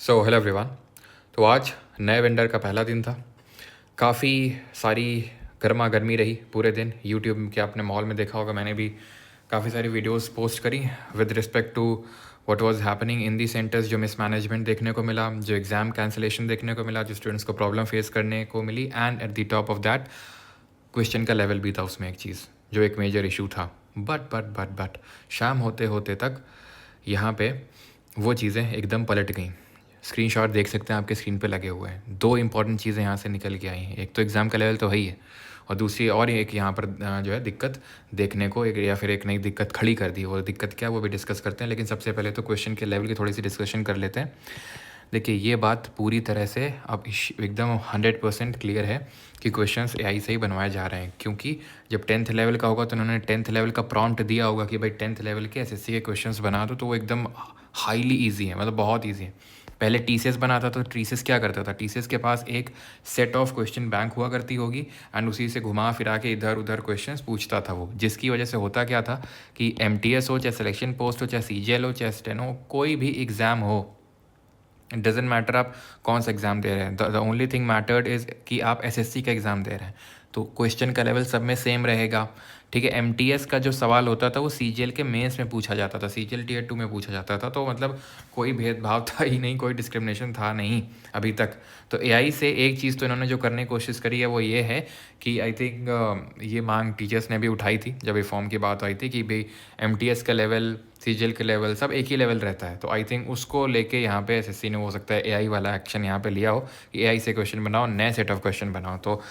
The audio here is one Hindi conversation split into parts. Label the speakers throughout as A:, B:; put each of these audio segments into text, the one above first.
A: Hello everyone. तो आज नए वेंडर का पहला दिन था। काफ़ी सारी गर्मा गर्मी रही पूरे दिन। यूट्यूब के आपने मॉल में देखा होगा, मैंने भी काफ़ी सारी वीडियोस पोस्ट करी with respect to what was happening in the centres. जो मिसमैनेजमेंट देखने को मिला, जो एग्ज़ाम कैंसिलेशन देखने को मिला, जो स्टूडेंट्स को प्रॉब्लम फेस करने को मिली, and at the top of that question का लेवल भी था उसमें एक चीज़ जो एक मेजर इशू था। बट शाम होते होते तक यहाँ पे वो चीज़ें एकदम पलट गई। स्क्रीनशॉट देख सकते हैं, आपके स्क्रीन पे लगे हुए हैं। दो इंपॉर्टेंट चीज़ें यहाँ से निकल के आई हैं। एक तो एग्ज़ाम का लेवल तो है ही है, और दूसरी और एक यहाँ पर जो है दिक्कत देखने को एक या फिर एक नई दिक्कत खड़ी कर दी। वो दिक्कत क्या है वो भी डिस्कस करते हैं, लेकिन सबसे पहले तो क्वेश्चन के लेवल की थोड़ी सी डिस्कशन कर लेते हैं। देखिए, ये बात पूरी तरह से अब एकदम 100% क्लियर है कि क्वेश्चंस एआई से ही बनवाए जा रहे हैं। क्योंकि जब 10th लेवल का होगा तो उन्होंने 10th लेवल का प्रॉम्प्ट दिया होगा कि भाई 10th लेवल के एसएससी के क्वेश्चंस बना दो, तो वो एकदम हाईली ईजी है, मतलब बहुत ईजी है। पहले टीसीएस बनाता तो टीसीएस क्या करता था, टीसीएस के पास एक सेट ऑफ क्वेश्चन बैंक हुआ करती होगी एंड उसी से घुमा फिरा के इधर उधर क्वेश्चंस पूछता था वो, जिसकी वजह से होता क्या था कि एमटीएस हो, चाहे सिलेक्शन पोस्ट हो, चाहे सीजीएल हो, चाहे स्टेनो, कोई भी एग्ज़ाम हो, इट डजेंट मैटर आप कौन सा एग्ज़ाम दे रहे हैं। The only thing mattered is कि आप एसएससी का एग्ज़ाम दे रहे हैं, तो क्वेश्चन का लेवल सब में सेम रहेगा। ठीक है, एमटीएस का जो सवाल होता था वो सीजीएल के मेंस में पूछा जाता था, सीजीएल टीयर 2 में पूछा जाता था। तो मतलब कोई भेदभाव था ही नहीं, कोई डिस्क्रिमिनेशन था नहीं अभी तक। तो एआई से एक चीज़ तो इन्होंने जो करने की कोशिश करी है वो ये है कि आई थिंक ये मांग टीचर्स ने भी उठाई थी जब रिफॉर्म की बात आई थी कि भाई एमटीएस का लेवल, सीजीएल के लेवल सब एक ही लेवल रहता है। तो आई थिंक उसको लेके यहाँ पे एसएससी ने हो सकता है एआई वाला एक्शन यहाँ पे लिया हो कि एआई से क्वेश्चन बनाओ, नए सेट ऑफ क्वेश्चन बनाओ। तो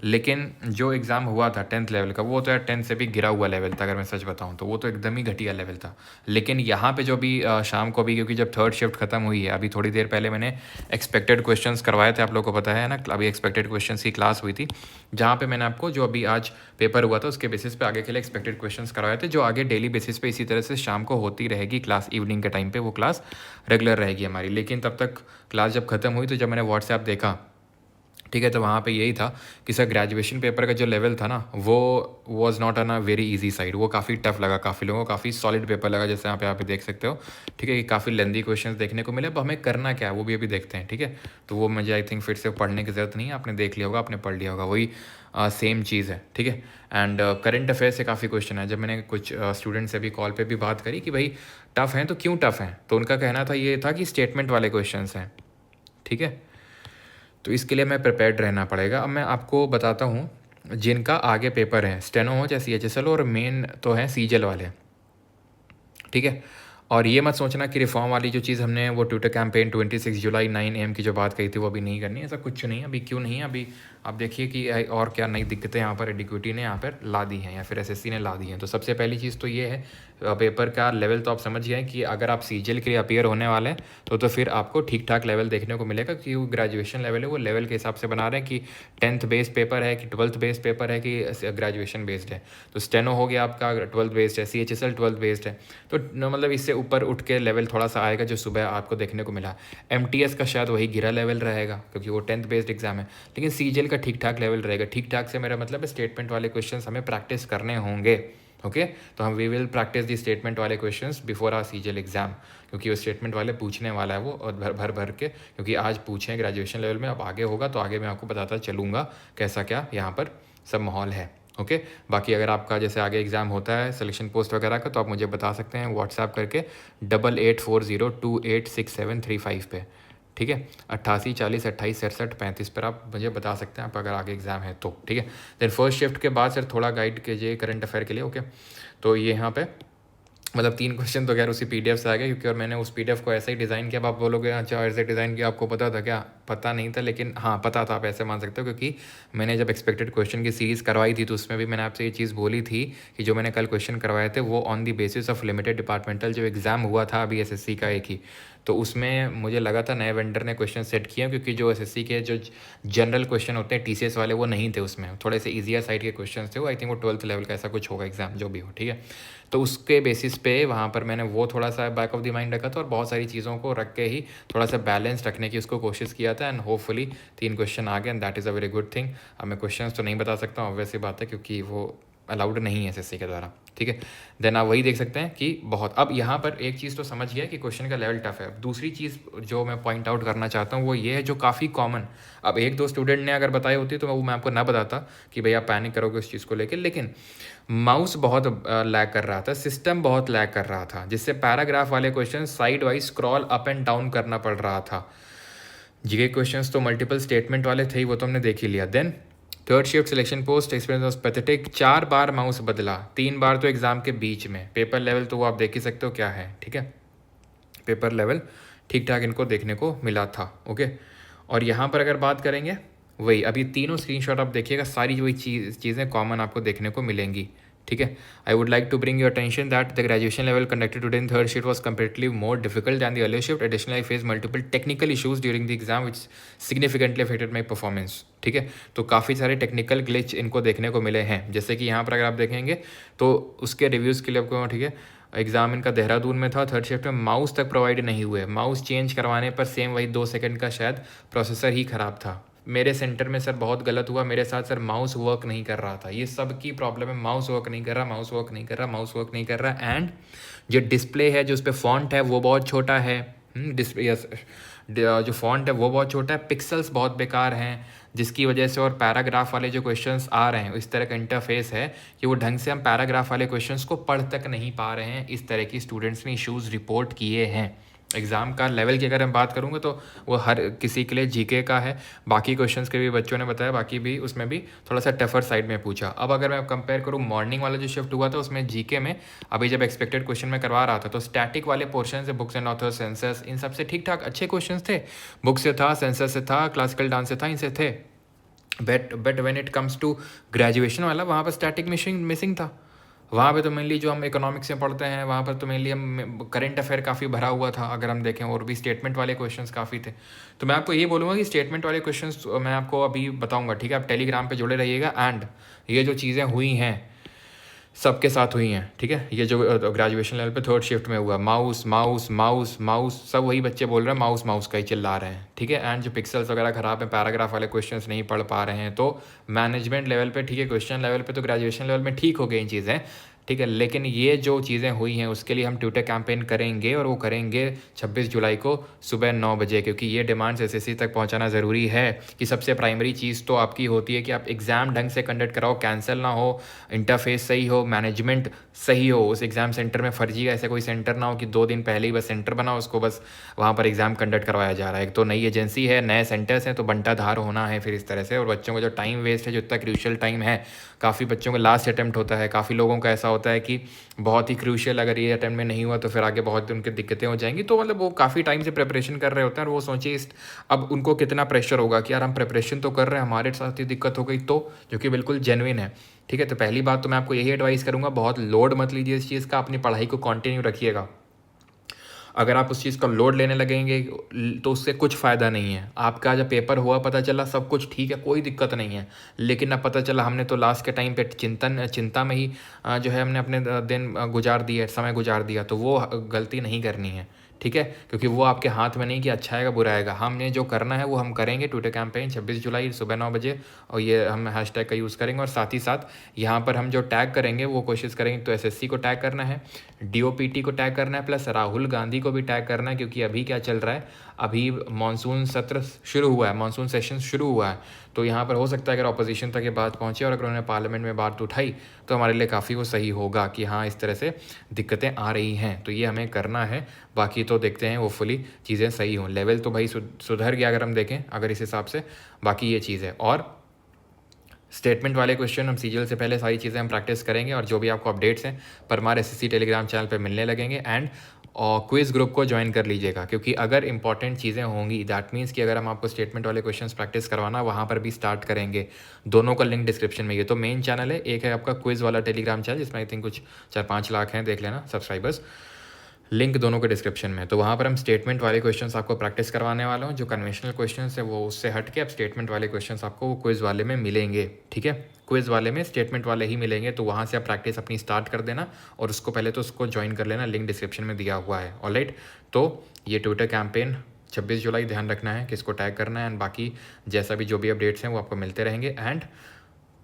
A: लेकिन जो एग्ज़ाम हुआ था 10th लेवल का, वो तो यार 10th से भी गिरा हुआ लेवल था, अगर मैं सच बताऊं तो वो तो एकदम ही घटिया लेवल था। लेकिन यहाँ पे जो भी शाम को भी, क्योंकि जब थर्ड शिफ्ट खत्म हुई है, अभी थोड़ी देर पहले मैंने एक्सपेक्टेड क्वेश्चंस करवाए थे, आप लोगों को पता है ना, अभी एक्सपेक्टेड क्वेश्चंस की क्लास हुई थी, जहाँ पे मैंने आपको जो अभी आज पेपर हुआ था उसके बेसिस पे आगे के लिए एक्सपेक्टेड क्वेश्चंस करवाए थे, जो आगे डेली बेसिस पे इसी तरह से शाम को होती रहेगी क्लास। इवनिंग के टाइम पे वो क्लास रेगुलर रहेगी हमारी। लेकिन तब तक क्लास जब खत्म हुई तो जब मैंने व्हाट्सएप देखा, ठीक है, तो वहाँ पे यही था कि सर ग्रेजुएशन पेपर का जो लेवल था ना वो was not on a very easy side. वो काफ़ी टफ लगा, काफ़ी लोगों को काफ़ी सॉलिड पेपर लगा, जैसे यहाँ पे देख सकते हो। ठीक है, कि काफ़ी लेंदी क्वेश्चंस देखने को मिले। अब हमें करना क्या है वो भी अभी देखते हैं। ठीक है, तो वो मुझे आई थिंक फिर से पढ़ने की ज़रूरत नहीं है, आपने देख लिया होगा, आपने पढ़ लिया होगा, वही सेम चीज़ है। ठीक है, एंड करंट अफेयर से काफ़ी क्वेश्चन है। जब मैंने कुछ स्टूडेंट से भी कॉल पे भी बात करी कि भाई टफ़ हैं तो क्यों टफ़ हैं, तो उनका कहना था ये था कि स्टेटमेंट वाले क्वेश्चन हैं। ठीक है, तो इसके लिए मैं प्रिपेयर्ड रहना पड़ेगा। अब मैं आपको बताता हूँ जिनका आगे पेपर है, स्टेनो हो चाहे सीएचएसएल हो, और मेन तो है सीजीएल वाले। ठीक है, और ये मत सोचना कि रिफॉर्म वाली जो चीज़ हमने वो ट्विटर कैंपेन 26 जुलाई 9 AM की जो बात कही थी वो अभी नहीं करनी है, ऐसा कुछ नहीं है। अभी क्यों नहीं है, अभी आप देखिए कि और क्या नई दिक्कतें यहाँ पर एडिक्विटी ने यहाँ पर ला दी हैं या फिर एसएससी ने ला दी हैं। तो सबसे पहली चीज़ तो ये है, पेपर का लेवल तो आप समझ गए कि अगर आप सीजीएल के लिए अपियर होने वाले हैं तो फिर आपको ठीक ठाक लेवल देखने को मिलेगा, क्योंकि वो ग्रेजुएशन लेवल है, वो लेवल के हिसाब से बना रहे हैं कि 10th बेस्ड पेपर है कि 12th बेस्ड पेपर है कि ग्रेजुएशन बेस्ड है। तो स्टेनो हो गया आपका 12th बेस्ड है, सीएचएसएल 12th बेस्ड है, तो मतलब इससे ऊपर उठ के लेवल थोड़ा सा आएगा जो सुबह आपको देखने को मिला। एमटीएस का शायद वही गिरा लेवल रहेगा क्योंकि वो 10th बेस्ड एग्जाम है, लेकिन सीजीएल का ठीक ठाक लेवल रहेगा। ठीक ठाक से मेरा मतलब है स्टेटमेंट वाले क्वेश्चन हमें प्रैक्टिस करने होंगे। ओके, तो हम we will practise the statement वाले questions before our CGL exam, क्योंकि वो स्टेटमेंट वाले पूछने वाला है वो, और भर के, क्योंकि आज पूछे ग्रेजुएशन लेवल में, अब आगे होगा तो आगे मैं आपको बताता चलूँगा कैसा क्या यहाँ पर सब माहौल है। ओके, बाकी अगर आपका जैसे आगे एग्ज़ाम होता है सिलेक्शन पोस्ट वगैरह का, तो आप मुझे बता सकते हैं व्हाट्सएप करके 8840286735 पे। ठीक है, 8840286735 पर आप मुझे बता सकते हैं आप अगर आगे एग्ज़ाम है तो। ठीक है, देन फर्स्ट शिफ्ट के बाद सर थोड़ा गाइड कीजिए करंट अफेयर के लिए। ओके, तो ये यहाँ पे मतलब 3 क्वेश्चन तो खैर उसी पीडीएफ से आ गए, क्योंकि और मैंने उस पीडीएफ को ऐसे ही डिज़ाइन किया। अब आप बोलोगे अच्छा ऐसे डिज़ाइन किया, आपको पता था क्या? पता नहीं था, लेकिन हाँ पता था, आप ऐसे मान सकते हो, क्योंकि मैंने जब एक्सपेक्टेड क्वेश्चन की सीरीज़ करवाई थी तो उसमें भी मैंने आपसे ये चीज़ बोली थी कि जो मैंने कल क्वेश्चन करवाए थे वो on the basis of limited departmental जो एग्ज़ाम हुआ था अभी एसएससी का एक ही, तो उसमें मुझे लगा था नए वेंडर ने क्वेश्चन सेट किया, क्योंकि जो एसएससी के जो जनरल क्वेश्चन होते हैं टीसीएस वाले वो नहीं थे उसमें, थोड़े से ईजियर साइड के क्वेश्चन थे वो। आई थिंक वो 12th लेवल का ऐसा कुछ होगा एग्जाम जो भी हो। ठीक है, तो उसके बेसिस पे वहाँ पर मैंने वो थोड़ा सा बैक ऑफ द माइंड रखा था, और बहुत सारी चीज़ों को रख के ही थोड़ा सा बैलेंस रखने की उसको कोशिश किया था, एंड होपफुली 3 क्वेश्चन आ गए, and that is a very good thing. अब मैं क्वेश्चन तो नहीं बता सकता हूँ, ऑब्वियसली बात है, क्योंकि वो अलाउड नहीं है एसएससी के द्वारा, ठीक है। देन आप वही देख सकते हैं कि बहुत, अब यहाँ पर एक चीज़ तो समझ गया कि क्वेश्चन का लेवल टफ है। अब दूसरी चीज़ जो मैं पॉइंट आउट करना चाहता हूँ वो ये है, जो काफ़ी कॉमन, अब एक दो स्टूडेंट ने अगर बताई होती तो मैं आपको ना बताता कि भैया आप पैनिक करोगे उस चीज़ को लेकर, लेकिन माउस बहुत लैग कर रहा था, सिस्टम बहुत लैग कर रहा था, जिससे पैराग्राफ वाले question side wise scroll up and down करना पड़ रहा था। जीके क्वेश्चंस तो मल्टीपल स्टेटमेंट वाले थे ही, वो तो हमने देख ही लिया। Then third shift selection post experience was pathetic, 4 बार माउस बदला, 3 बार तो एग्जाम के बीच में। पेपर लेवल तो वो आप देख ही सकते हो क्या है, ठीक है। पेपर लेवल ठीक ठाक इनको देखने को मिला था, ओके। और यहाँ पर अगर बात करेंगे, वही अभी तीनों स्क्रीनशॉट आप देखिएगा, सारी वही चीज़ें कॉमन आपको देखने को मिलेंगी, ठीक है। I would like to bring your attention that the graduation level conducted today in third shift was comparatively more difficult than the earlier shift. Additionally I face multiple technical issues during the exam which significantly affected my performance, ठीक है। तो काफ़ी सारे टेक्निकल ग्लिच इनको देखने को मिले हैं, जैसे कि यहाँ पर अगर आप देखेंगे तो उसके रिव्यूज़ के लिए आपको, ठीक है, एग्जाम इनका देहरादून में था, थर्ड शिफ्ट में माउस तक प्रोवाइड नहीं हुए, माउस चेंज करवाने पर सेम वही 2 सेकंड का शायद प्रोसेसर ही ख़राब था। मेरे सेंटर में सर बहुत गलत हुआ, मेरे साथ सर माउस वर्क नहीं कर रहा था। ये सब की प्रॉब्लम है, माउस वर्क नहीं कर रहा, माउस वर्क नहीं कर रहा, माउस वर्क नहीं कर रहा। एंड जो डिस्प्ले है, जो उस पर फॉन्ट है वो बहुत छोटा है, डिस्प्ले जो फॉन्ट है वो बहुत छोटा है, पिक्सल्स बहुत बेकार हैं, जिसकी वजह से, और पैराग्राफ वाले जो क्वेश्चंस आ रहे हैं इस तरह का इंटरफेस है कि वो ढंग से हम पैराग्राफ वाले क्वेश्चंस को पढ़ तक नहीं पा रहे हैं। इस तरह की स्टूडेंट्स ने इश्यूज़ रिपोर्ट किए हैं। एग्ज़ाम का लेवल की अगर हम बात करूँगा तो वो हर किसी के लिए जीके का है, बाकी क्वेश्चंस के भी बच्चों ने बताया, बाकी भी उसमें भी थोड़ा सा टफर साइड में पूछा। अब अगर मैं कंपेयर करूँ मॉर्निंग वाला जो शिफ्ट हुआ था उसमें जीके में, अभी जब एक्सपेक्टेड क्वेश्चन में करवा रहा था तो स्टैटिक वाले पोर्शन से, बुक्स एंड ऑथर्स, सेंसस, इन सब से ठीक ठाक अच्छे क्वेश्चन थे। बुक से था, सेंसस से था, क्लासिकल डांस से था, इनसे थे। But when it comes to graduation वाला, वहाँ पर स्टैटिक मिसिंग था। वहाँ पे तो मेनली जो हम इकोनॉमिक्स में पढ़ते हैं वहाँ पर तो मेनली हम करंट अफेयर काफ़ी भरा हुआ था अगर हम देखें, और भी स्टेटमेंट वाले क्वेश्चंस काफ़ी थे। तो मैं आपको ये बोलूँगा कि स्टेटमेंट वाले क्वेश्चंस मैं आपको अभी बताऊँगा, ठीक है। आप टेलीग्राम पे जुड़े रहिएगा। एंड ये जो चीज़ें हुई हैं सबके साथ हुई हैं, ठीक है। ये जो ग्रेजुएशन लेवल पे थर्ड शिफ्ट में हुआ, माउस माउस माउस माउस, सब वही बच्चे बोल रहे हैं माउस माउस का ही चिल्ला रहे हैं, ठीक है। एंड जो पिक्सल्स वगैरह ख़राब हैं, पैराग्राफ वाले क्वेश्चंस नहीं पढ़ पा रहे हैं। तो मैनेजमेंट लेवल पे ठीक है, क्वेश्चन लेवल पे तो ग्रेजुएशन लेवल में ठीक हो गई चीज़ें, ठीक है। लेकिन ये जो चीज़ें हुई हैं उसके लिए हम ट्विटर कैंपेन करेंगे, और वो करेंगे 26 जुलाई को सुबह 9 बजे, क्योंकि ये डिमांड्स एसएससी तक पहुंचाना ज़रूरी है। कि सबसे प्राइमरी चीज़ तो आपकी होती है कि आप एग्ज़ाम ढंग से कंडक्ट कराओ, कैंसिल ना हो, इंटरफेस सही हो, मैनेजमेंट सही हो उस एग्ज़ाम सेंटर में। फर्जी ऐसे कोई सेंटर ना हो कि 2 दिन पहले ही बस सेंटर बना, उसको बस वहाँ पर एग्ज़ाम कंडक्ट करवाया जा रहा है। एक तो नई एजेंसी है, नए सेंटर्स हैं, तो बंटाधार होना है फिर इस तरह से। और बच्चों का जो टाइम वेस्ट है, जो इतना क्रूशियल टाइम है, काफ़ी बच्चों का लास्ट अटैम्प्ट होता है, काफ़ी लोगों का ऐसा होता है कि बहुत ही क्रूशियल, अगर ये अटैम्प्ट में नहीं हुआ तो फिर आगे बहुत उनकी दिक्कतें हो जाएंगी। तो मतलब वो काफ़ी टाइम से प्रिपरेशन कर रहे होते हैं, और वो सोचिए अब उनको कितना प्रेशर होगा कि यार हम प्रिपरेशन तो कर रहे हैं, हमारे साथ ही दिक्कत हो गई तो, जो कि बिल्कुल जेन्युइन है, ठीक है। तो पहली बात तो मैं आपको यही एडवाइस करूँगा, बहुत लोड मत लीजिए इस चीज़ का, अपनी पढ़ाई को कंटिन्यू रखिएगा। अगर आप उस चीज़ का लोड लेने लगेंगे तो उससे कुछ फ़ायदा नहीं है। आपका जब पेपर हुआ पता चला सब कुछ ठीक है, कोई दिक्कत नहीं है, लेकिन अब पता चला हमने तो लास्ट के टाइम पे चिंता में ही जो है हमने अपने दिन गुजार दिए, समय गुजार दिया, तो वो गलती नहीं करनी है, ठीक है। क्योंकि वो आपके हाथ में नहीं कि अच्छा आएगा बुरा आएगा, हमने जो करना है वो हम करेंगे। ट्विटर कैंपेन 26 जुलाई सुबह 9 बजे, और ये हम हैशटैग का यूज़ करेंगे। और साथ ही साथ यहाँ पर हम जो टैग करेंगे वो कोशिश करेंगे तो एसएससी को टैग करना है, डीओपीटी को टैग करना है, प्लस राहुल गांधी को भी टैग करना है। क्योंकि अभी क्या चल रहा है, अभी मानसून सत्र शुरू हुआ है, मानसून सेशन शुरू हुआ है, तो यहाँ पर हो सकता है अगर अपोजिशन तक ये बात पहुँचे और अगर उन्होंने पार्लियामेंट में बात उठाई तो हमारे लिए काफ़ी वो सही होगा कि हाँ इस तरह से दिक्कतें आ रही हैं, तो ये हमें करना है। बाकी तो देखते हैं वो फुली चीज़ें सही हों। लेवल तो भाई सुधर गया अगर हम देखें, अगर इस हिसाब से, बाकी ये चीज़ है। और स्टेटमेंट वाले क्वेश्चन हम सीजीएल से पहले सारी चीज़ें हम प्रैक्टिस करेंगे, और जो भी आपको अपडेट्स हैं परमार एसएससी टेलीग्राम चैनल पे मिलने लगेंगे। एंड क्विज़ ग्रुप को ज्वाइन कर लीजिएगा, क्योंकि अगर इंपॉर्टेंट चीज़ें होंगी दैट मीन्स कि अगर हम आपको स्टेटमेंट वाले क्वेश्चंस प्रैक्टिस करवाना वहाँ पर भी स्टार्ट करेंगे। दोनों का लिंक डिस्क्रिप्शन में, ये तो मेन चैनल है, एक है आपका क्विज़ वाला टेलीग्राम चैनल जिसमें आई थिंक कुछ 4-5 लाख हैं, देख लेना सब्सक्राइबर्स, लिंक दोनों के डिस्क्रिप्शन में। तो वहाँ पर हम स्टेटमेंट वाले क्वेश्चंस आपको प्रैक्टिस करवाने वाला हूँ। जो कन्वेंशनल क्वेश्चंस है वो उससे हट के अब स्टेटमेंट वाले क्वेश्चंस आपको वो क्विज़ वाले में मिलेंगे, ठीक है। क्विज़ वाले में स्टेटमेंट वाले ही मिलेंगे, तो वहाँ से आप प्रैक्टिस अपनी स्टार्ट कर देना, और उसको पहले तो उसको ज्वाइन कर लेना, लिंक डिस्क्रिप्शन में दिया हुआ है, ऑलराइट। तो ये ट्विटर कैंपेन 26 जुलाई ध्यान रखना है किसको टैग करना है, एंड बाकी जैसा भी जो भी अपडेट्स हैं वो आपको मिलते रहेंगे। एंड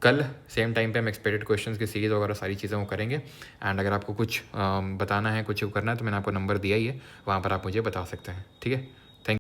A: कल सेम टाइम पे हम एक्सपेक्टेड क्वेश्चंस की सीरीज़ वगैरह सारी चीज़ें वो करेंगे। एंड अगर आपको कुछ बताना है, कुछ करना है, तो मैंने आपको नंबर दिया ही है, वहाँ पर आप मुझे बता सकते हैं, ठीक है।